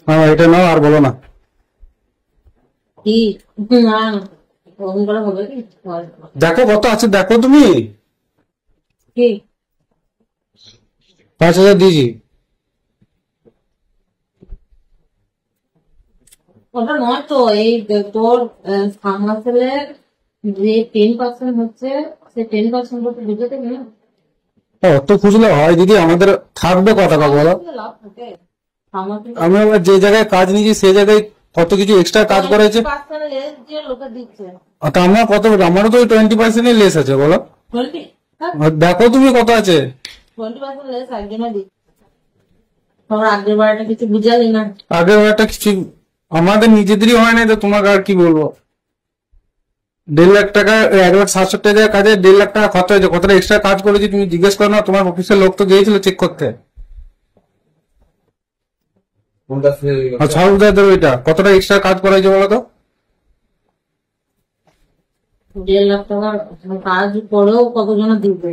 হ্যাঁ, এটা নাও আর বলো না। কি না ওরকম করে হবে কি? দেখো কত আছে, দেখো তুমি। কি 5,000 দিয়েছি। ওটা নয় তো, এই তোর সামনা সেলের যে 10% হচ্ছে, সে 10% করতে বুঝতে না অত খুঁজলে হয় দিদি? আমাদের থাকবে কত টাকা বলো? লাভ থাকে। আমি আবার যে জায়গায় কাজ নিয়েছি সেই জায়গায় কত কিছু এক্সট্রা কাজ করেছে। যে লোকে দিচ্ছে তা আমার কত, আমারও তো 20% লেস আছে বলো। 20, আর দেখো তুমি কত আছে। 20% লেস একজনে দিচ্ছে। তোমার আগের বারটা কিছু বুঝালি না। আগের একটা কিছু আমাদের নিজেদেরই হয় না, তো তোমাকে আর কি বলবো। 1.5 লাখ টাকা, 1,60,000 টাকা কাজে 1.5 লাখ টাকা খরচ হয়েছে। কতটা এক্সট্রা কাজ করেছি তুমি জিজ্ঞেস করো না? তোমার অফিসের লোক তো গিয়েছিল চেক করতে। ওইটা কতটা এক্সট্রা কাজ করা হয়েছে বলো তো? 1.5 লাখ টাকার কাজ করেও কতজন দিবে?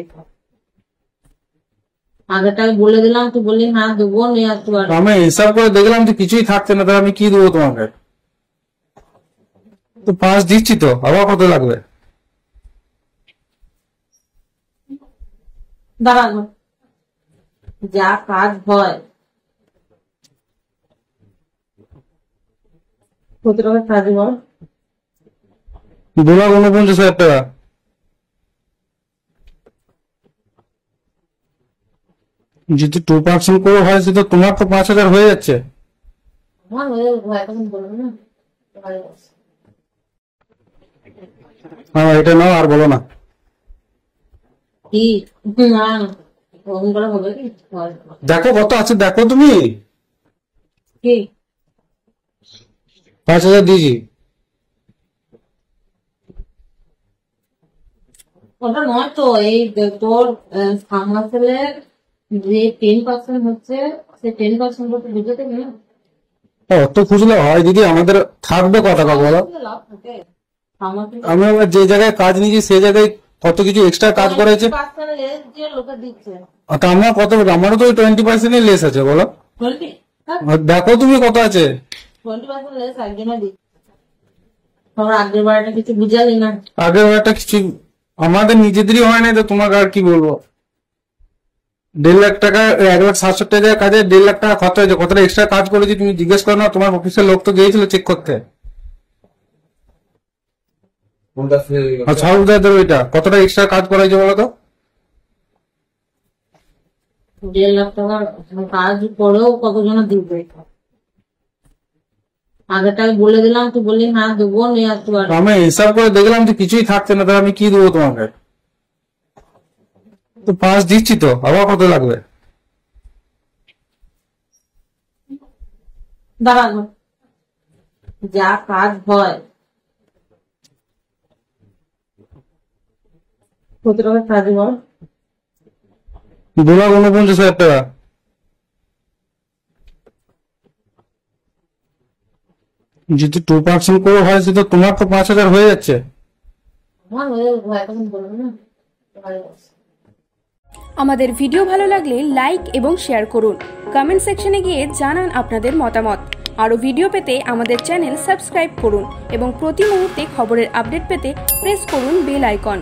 আগেটাই বলে দিলাম, তুই বললি হ্যাঁ দেবো, নিয়ে আসতে পারবো। আমি হিসাব করে দেখলাম যে কিছুই থাকছে না, তাহলে আমি কি দেবো তোমাকে? তো 5 দিচ্ছি তো, আবার কত লাগবে? দাঁড়াবো, যা কাজ হয় কত টাকা কাজ বল? 2,49,000 টাকা। যদি 2% করে হয় সেটা তোমার তো 5,000 হয়ে যাচ্ছে। আমার হয়ে এখন বলবো না। হ্যাঁ, এটা নাও আর বলো না। কি না ওরকম করে হবে কি? দেখো কত আছে, দেখো তুমি। কি 5,000 দিয়েছি। ওটা নয় তো, এই তোর সামনা সেলের যে 10% হচ্ছে, সে 10% করতে বুঝতে না অত খুঁজলে হয় দিদি? আমাদের থাকবে কত টাকা বলো? লাভ থাকে। আমি আবার যে জায়গায় কাজ নিয়েছি সেই জায়গায় কত কিছু এক্সট্রা কাজ করেছে। যে লোকে দিচ্ছে তা আমার কত, আমারও তো 20% লেস আছে বলো। 20, আর দেখো তুমি কত আছে। 20% লেস একজনে দিচ্ছে। তোমার আগের বারটা কিছু বুঝালি না। আগের একটা কিছু আমাদের নিজেদেরই হয় না, তো তোমাকে আর কি বলবো। 1.5 লাখ টাকা, 1,60,000 টাকা কাজে 1.5 লাখ টাকা খরচ হয়েছে। কতটা এক্সট্রা কাজ করেছি তুমি জিজ্ঞেস করো না? তোমার অফিসের লোক তো গিয়েছিল চেক করতে। ওইটা কতটা এক্সট্রা কাজ করা হয়েছে বলো তো? 1.5 লাখ টাকার কাজ করেও কতজন দিবে? আগেটাই বলে দিলাম, তুই বললি হ্যাঁ দেবো, নিয়ে আসতে পারবো। আমি হিসাব করে দেখলাম যে কিছুই থাকছে না, তাহলে আমি কি দেবো তোমাকে? তো 5 দিচ্ছি তো, আবার কত লাগবে? দাঁড়াবো, যা কাজ হয় কত টাকা কাজ বল? 2,49,000 টাকা। যদি 2% করে হয় সেটা তোমার তো 5,000 হয়ে যাচ্ছে। আমার হয়ে এখন বলবো না। আমাদের ভিডিও ভালো লাগলে লাইক এবং শেয়ার করুন। কমেন্ট সেকশনে গিয়ে জানান আপনাদের মতামত। আরও ভিডিও পেতে আমাদের চ্যানেল সাবস্ক্রাইব করুন এবং প্রতি মুহূর্তে খবরের আপডেট পেতে প্রেস করুন বেল আইকন।